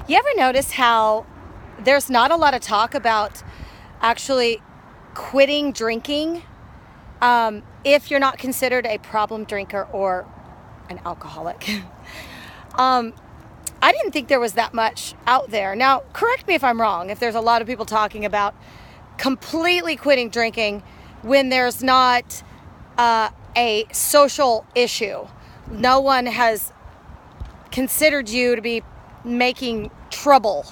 You ever notice how there's not a lot of talk about actually quitting drinking if you're not considered a problem drinker or an alcoholic? um, I didn't think there was that much out there. Now, correct me if I'm wrong, if there's a lot of people talking about completely quitting drinking when there's not a social issue. No one has considered you to be making trouble.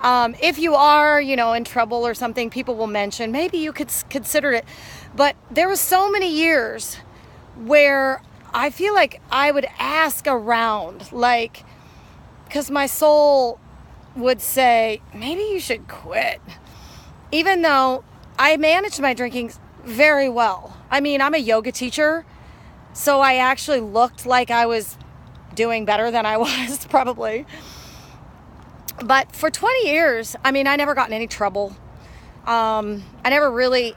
If you are, in trouble or something, people will mention, maybe you could consider it. But there was so many years where I feel like I would ask around, like, because my soul would say, maybe you should quit. Even though I managed my drinking very well. I mean, I'm a yoga teacher, so I actually looked like I was doing better than I was, probably. But for 20 years, I mean, I never got in any trouble. I never really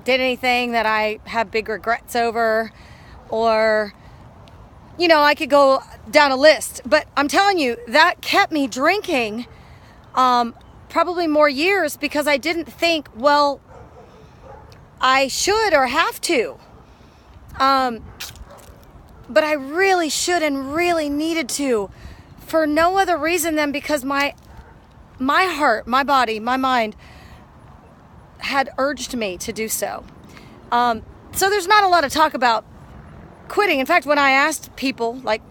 did anything that I have big regrets over, or, I could go down a list. But I'm telling you, that kept me drinking probably more years because I didn't think, well, I should or have to. But I really should and really needed to, for no other reason than because my heart, my body, my mind had urged me to do so. So there's not a lot of talk about quitting. In fact, when I asked people, like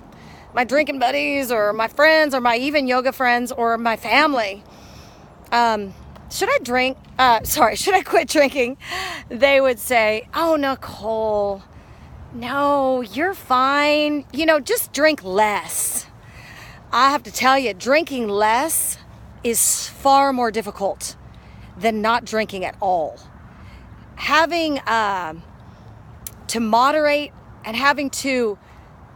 my drinking buddies or my friends or my even yoga friends or my family, should I quit drinking? They would say, oh, Nicole, no, you're fine. Just drink less. I have to tell you, drinking less is far more difficult than not drinking at all. Having to moderate and having to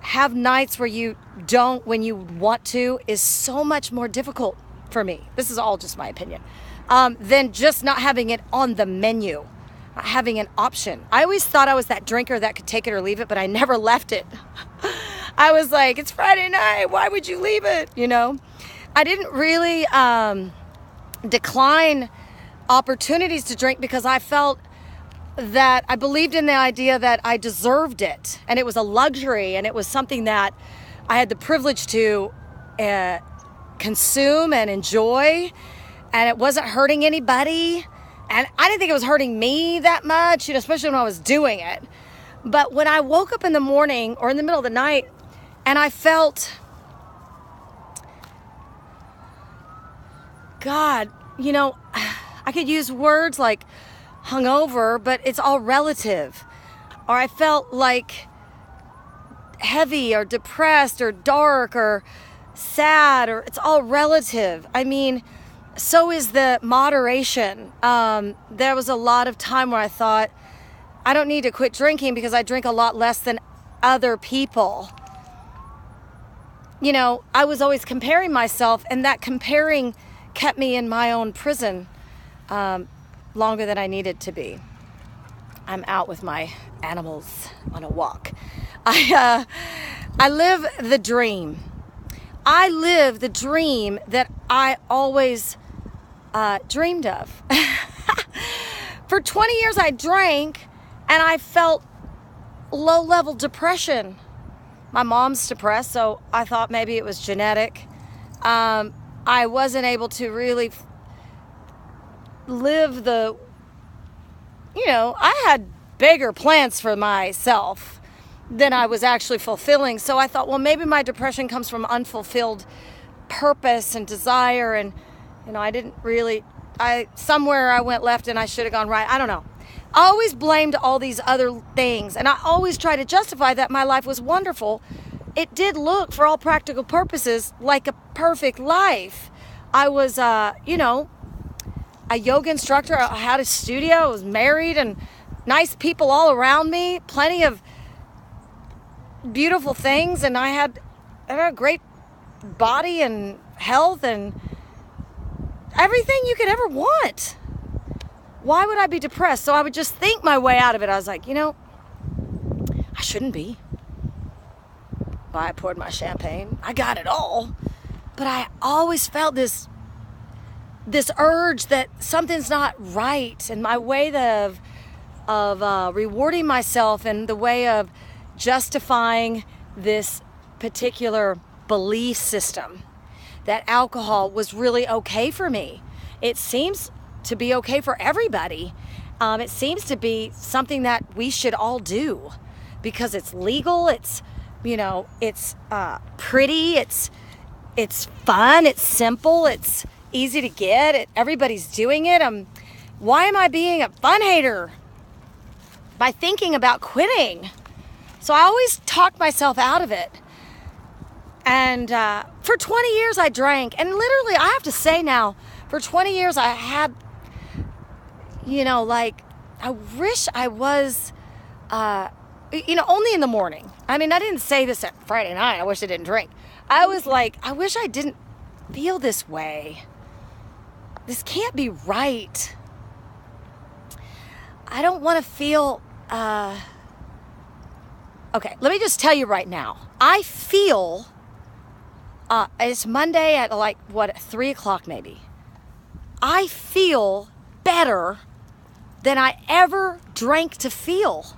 have nights where you don't when you want to is so much more difficult for me. This is all just my opinion. Than just not having it on the menu, not having an option. I always thought I was that drinker that could take it or leave it, but I never left it. I was like, it's Friday night, why would you leave it? I didn't really decline opportunities to drink because I felt that I believed in the idea that I deserved it, and it was a luxury, and it was something that I had the privilege to consume and enjoy, and it wasn't hurting anybody, and I didn't think it was hurting me that much, especially when I was doing it. But when I woke up in the morning or in the middle of the night and I felt, God, I could use words like hungover, but it's all relative. Or I felt like heavy or depressed or dark or sad, or it's all relative. I mean, so is the moderation. There was a lot of time where I thought, I don't need to quit drinking because I drink a lot less than other people. I was always comparing myself, and that comparing kept me in my own prison longer than I needed to be. I'm out with my animals on a walk. I live the dream. I live the dream that I always dreamed of. For 20 years I drank, and I felt low-level depression. My mom's depressed, so I thought maybe it was genetic. I wasn't able to really live I had bigger plans for myself than I was actually fulfilling. So I thought, well, maybe my depression comes from unfulfilled purpose and desire. And, somewhere I went left and I should have gone right. I don't know. I always blamed all these other things. And I always tried to justify that my life was wonderful. It did look, for all practical purposes, like a perfect life. I was, a yoga instructor. I had a studio. I was married, and nice people all around me. Plenty of beautiful things. And I had a great body and health and everything you could ever want. Why would I be depressed? So I would just think my way out of it. I was like, I shouldn't be. I poured my champagne. I got it all. but I always felt this urge that something's not right, and my way of rewarding myself and the way of justifying this particular belief system that alcohol was really okay for me. It seems to be okay for everybody. It seems to be something that we should all do because it's legal, it's, it's pretty, it's fun, it's simple, it's easy to get, everybody's doing it. Why am I being a fun hater by thinking about quitting? So I always talk myself out of it. And for 20 years I drank, and literally I have to say now, for 20 years I had, I wish I was, only in the morning. I mean, I didn't say this at Friday night, I wish I didn't drink. I was like, I wish I didn't feel this way. This can't be right. I don't want to feel, okay, let me just tell you right now. I feel, it's Monday at 3 o'clock maybe. I feel better than I ever drank to feel.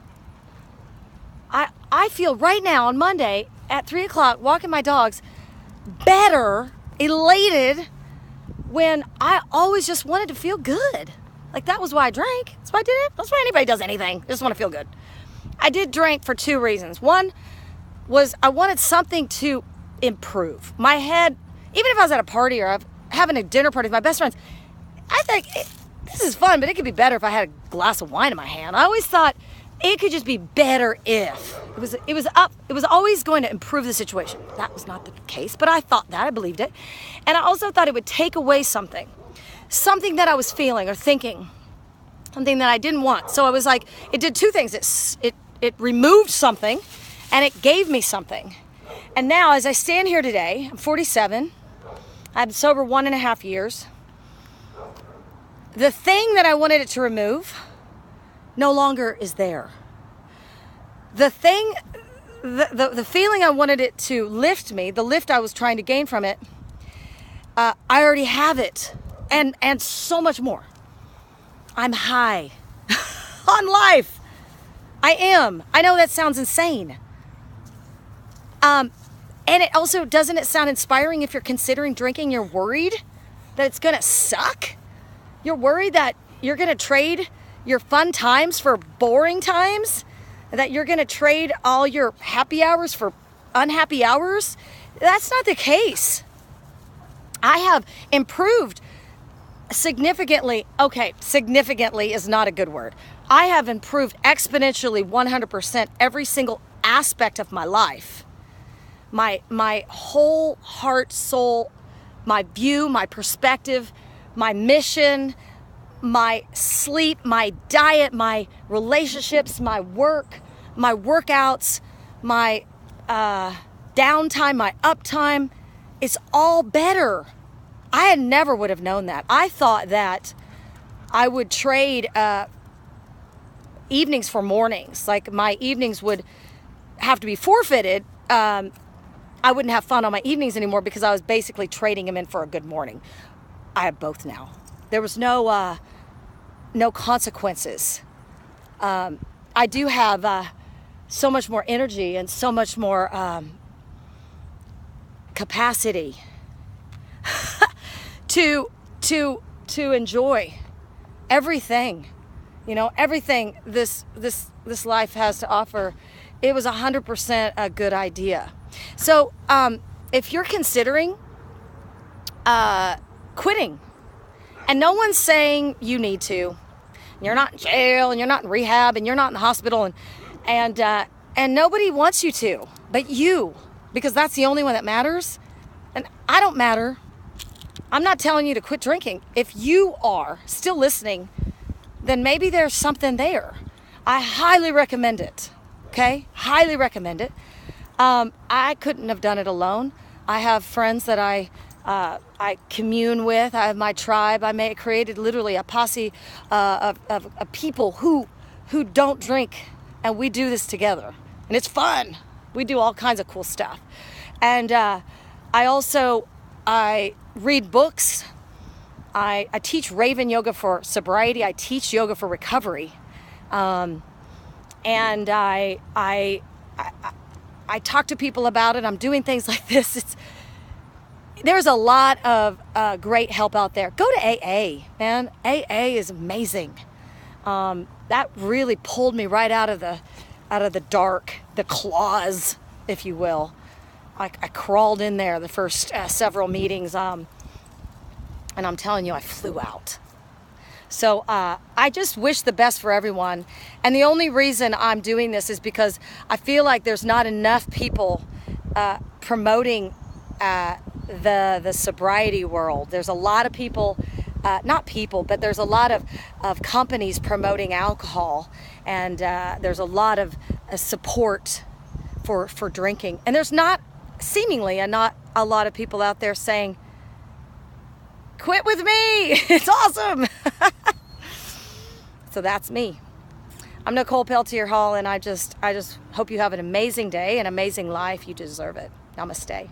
I feel right now on Monday at 3 o'clock walking my dogs better, elated, when I always just wanted to feel good. Like, that was why I drank. That's why I did it. That's why anybody does anything. I just want to feel good. I did drink for 2 reasons. One was I wanted something to improve. My head, even if I was at a party or having a dinner party with my best friends, I think this is fun, but it could be better if I had a glass of wine in my hand. I always thought it could just be better if. It was always going to improve the situation. That was not the case, but I thought that. I believed it. And I also thought it would take away something that I was feeling or thinking, something that I didn't want. So I was like, it did 2 things. It removed something, and it gave me something. And now, as I stand here today, I'm 47. I've been sober 1.5 years. The thing that I wanted it to remove no longer is there. The thing, the feeling I wanted it to lift me, the lift I was trying to gain from it, I already have it, and so much more. I'm high on life. I am. I know that sounds insane. And it also, doesn't it sound inspiring if you're considering drinking? You're worried that it's gonna suck. You're worried that you're gonna trade your fun times for boring times, that you're gonna trade all your happy hours for unhappy hours. That's not the case. I have improved significantly. Okay, significantly is not a good word. I have improved exponentially 100% every single aspect of my life. My whole heart, soul, my view, my perspective, my mission, my sleep, my diet, my relationships, my work, my workouts, my downtime, my uptime. It's all better. I never would have known that. I thought that I would trade evenings for mornings. Like, my evenings would have to be forfeited. I wouldn't have fun on my evenings anymore because I was basically trading them in for a good morning. I have both now. There was no consequences. I do have so much more energy and so much more capacity to enjoy everything, everything this life has to offer. It was 100% a good idea. So if you're considering quitting, and no one's saying you need to, you're not in jail, and you're not in rehab, and you're not in the hospital, and nobody wants you to, but you, because that's the only one that matters. And I don't matter. I'm not telling you to quit drinking. If you are still listening, then maybe there's something there. I highly recommend it. Okay? Highly recommend it. I couldn't have done it alone. I have friends that I commune with. I have my tribe. I created literally a posse of people who don't drink, and we do this together. And it's fun. We do all kinds of cool stuff. And I also I read books. I teach Raven yoga for sobriety. I teach yoga for recovery. And I talk to people about it. I'm doing things like this. There's a lot of great help out there. Go to AA, man. AA is amazing. That really pulled me right out of the dark, the claws, if you will. I crawled in there the first several meetings, and I'm telling you, I flew out. So I just wish the best for everyone. And the only reason I'm doing this is because I feel like there's not enough people promoting the sobriety world. There's a lot of people, not people, but there's a lot of companies promoting alcohol, and there's a lot of support for drinking. And there's seemingly not a lot of people out there saying, quit with me, it's awesome. So that's me. I'm Nicole Peltier Hall, and I just hope you have an amazing day, an amazing life. You deserve it. Namaste.